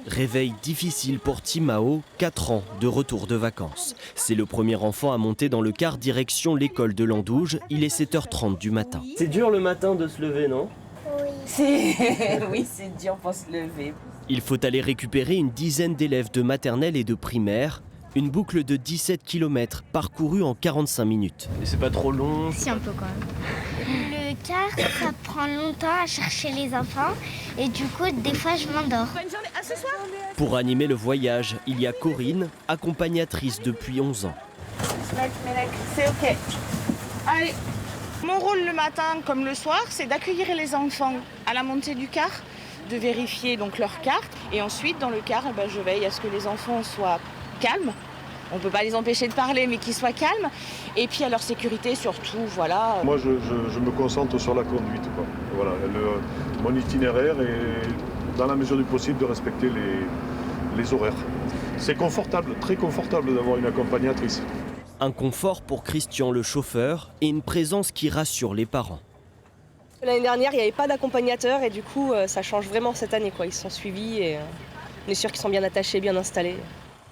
Réveil difficile pour Timao, 4 ans de retour de vacances. C'est le premier enfant à monter dans le car direction l'école de Landouge. Il est 7h30 du matin. C'est dur le matin de se lever, non? Oui, c'est dur pour se lever. Il faut aller récupérer une dizaine d'élèves de maternelle et de primaire. Une boucle de 17 km parcourue en 45 minutes. Et c'est pas trop long? Si, un peu quand même. Le car, ça prend longtemps à chercher les enfants et du coup, des fois, je m'endors. Bonne journée, à ce soir. Pour animer le voyage, il y a Corinne, accompagnatrice depuis 11 ans. C'est ok. Allez. Mon rôle le matin comme le soir, c'est d'accueillir les enfants à la montée du car, de vérifier donc leur carte. Et ensuite, dans le car, je veille à ce que les enfants soient calmes. On ne peut pas les empêcher de parler, mais qu'ils soient calmes. Et puis à leur sécurité surtout, voilà. Moi, je me concentre sur la conduite, quoi. Voilà, mon itinéraire est, dans la mesure du possible, de respecter les horaires. C'est confortable, très confortable d'avoir une accompagnatrice. Un confort pour Christian le chauffeur et une présence qui rassure les parents. L'année dernière, il n'y avait pas d'accompagnateur et du coup, ça change vraiment cette année, quoi. Ils sont suivis et on est sûr qu'ils sont bien attachés, bien installés.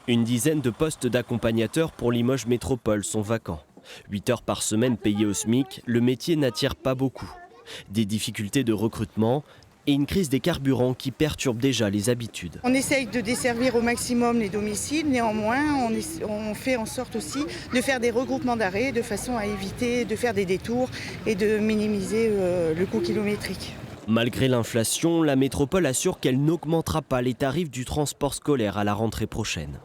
Une dizaine de postes d'accompagnateurs pour Limoges Métropole sont vacants. 8 heures par semaine payées au SMIC, le métier n'attire pas beaucoup. Des difficultés de recrutement et une crise des carburants qui perturbe déjà les habitudes. On essaye de desservir au maximum les domiciles, néanmoins on fait en sorte aussi de faire des regroupements d'arrêts de façon à éviter de faire des détours et de minimiser le coût kilométrique. Malgré l'inflation, la métropole assure qu'elle n'augmentera pas les tarifs du transport scolaire à la rentrée prochaine.